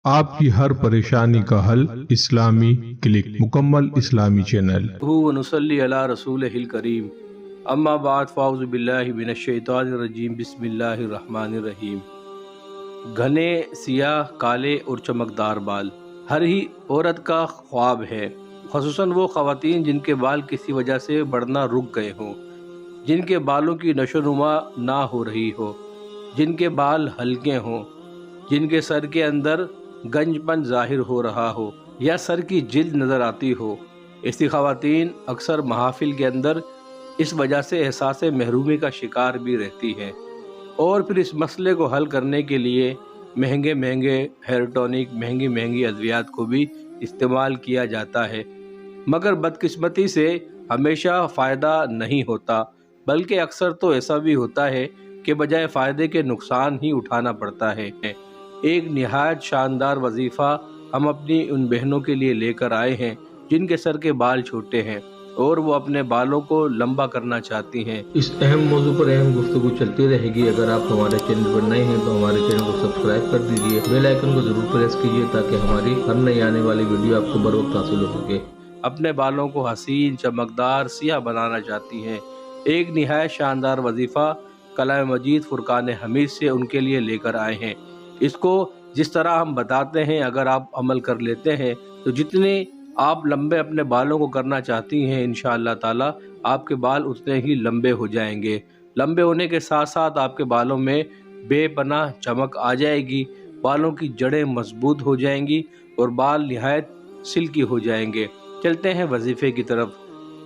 آپ کی ہر پریشانی کا حل اسلامی کلک، مکمل اسلامی چینل۔ ونصلی علی رسولہ الکریم، اما بعد فاعوذ باللہ من الشیطان الرجیم، بسم اللہ الرحمن الرحیم۔ گھنے سیاہ، کالے اور چمکدار بال ہر ہی عورت کا خواب ہے، خصوصاً وہ خواتین جن کے بال کسی وجہ سے بڑھنا رک گئے ہوں، جن کے بالوں کی نشو و نما نہ ہو رہی ہو، جن کے بال ہلکے ہوں، جن کے سر کے اندر گنج پن ظاہر ہو رہا ہو یا سر کی جلد نظر آتی ہو۔ ایسی خواتین اکثر محافل کے اندر اس وجہ سے احساس محرومی کا شکار بھی رہتی ہیں، اور پھر اس مسئلے کو حل کرنے کے لیے مہنگے مہنگے ہیئر ٹونک، مہنگی ادویات کو بھی استعمال کیا جاتا ہے، مگر بدقسمتی سے ہمیشہ فائدہ نہیں ہوتا، بلکہ اکثر تو ایسا بھی ہوتا ہے کہ بجائے فائدے کے نقصان ہی اٹھانا پڑتا ہے۔ ایک نہایت شاندار وظیفہ ہم اپنی ان بہنوں کے لیے لے کر آئے ہیں جن کے سر کے بال چھوٹے ہیں اور وہ اپنے بالوں کو لمبا کرنا چاہتی ہیں۔ اس اہم موضوع پر اہم گفتگو چلتی رہے گی۔ اگر آپ ہمارے چینل پر نئے ہیں تو ہمارے چینل کو سبسکرائب کر دیجئے، بیل آئیکن کو ضرور پریس کیجئے تاکہ ہماری ہر نئی آنے والی ویڈیو آپ کو بر وقت حاصل ہو سکے۔ اپنے بالوں کو حسین، چمکدار، سیاہ بنانا چاہتی ہیں، ایک نہایت شاندار وظیفہ کلام مجید فرقان حمید سے ان کے لیے لے کر آئے ہیں۔ اس کو جس طرح ہم بتاتے ہیں اگر آپ عمل کر لیتے ہیں تو جتنے آپ لمبے اپنے بالوں کو کرنا چاہتی ہیں انشاءاللہ تعالی آپ کے بال اتنے ہی لمبے ہو جائیں گے۔ لمبے ہونے کے ساتھ ساتھ آپ کے بالوں میں بے پناہ چمک آ جائے گی، بالوں کی جڑیں مضبوط ہو جائیں گی اور بال نہایت سلکی ہو جائیں گے۔ چلتے ہیں وظیفے کی طرف۔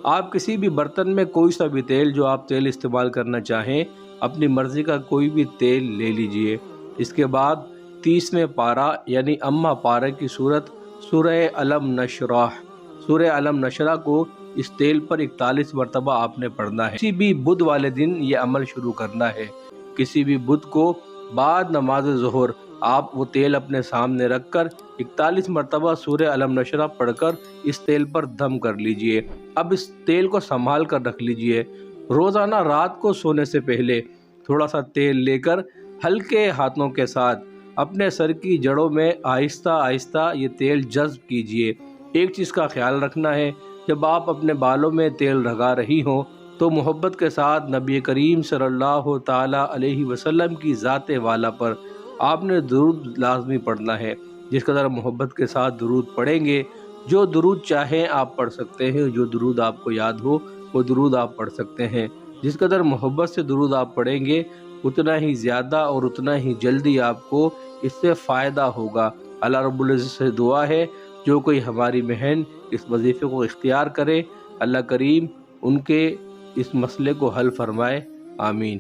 آپ کسی بھی برتن میں کوئی سا بھی تیل، جو آپ تیل استعمال کرنا چاہیں، اپنی مرضی کا کوئی بھی تیل لے لیجئے۔ اس کے بعد 30ویں پارہ یعنی اما پارہ کی صورت سورہ علم نشرح، سورہ علم نشرح کو اس تیل پر 41 مرتبہ آپ نے پڑھنا ہے۔ کسی بھی بدھ والے دن یہ عمل شروع کرنا ہے۔ کسی بھی بدھ کو بعد نماز ظہر آپ وہ تیل اپنے سامنے رکھ کر 41 مرتبہ سورہ علم نشرح پڑھ کر اس تیل پر دم کر لیجئے۔ اب اس تیل کو سنبھال کر رکھ لیجئے۔ روزانہ رات کو سونے سے پہلے تھوڑا سا تیل لے کر ہلکے ہاتھوں کے ساتھ اپنے سر کی جڑوں میں آہستہ آہستہ یہ تیل جذب کیجئے۔ ایک چیز کا خیال رکھنا ہے، جب آپ اپنے بالوں میں تیل لگا رہی ہوں تو محبت کے ساتھ نبی کریم صلی اللہ تعالی علیہ وسلم کی ذات والا پر آپ نے درود لازمی پڑھنا ہے۔ جس قدر محبت کے ساتھ درود پڑھیں گے، جو درود چاہیں آپ پڑھ سکتے ہیں، جو درود آپ کو یاد ہو وہ درود آپ پڑھ سکتے ہیں۔ جس قدر محبت سے درود آپ پڑھیں گے اتنا ہی زیادہ اور اتنا ہی جلدی آپ کو اس سے فائدہ ہوگا۔ اللہ رب العزت سے دعا ہے جو کوئی ہماری بہن اس وظیفے کو اختیار کرے، اللہ کریم ان کے اس مسئلے کو حل فرمائے، آمین۔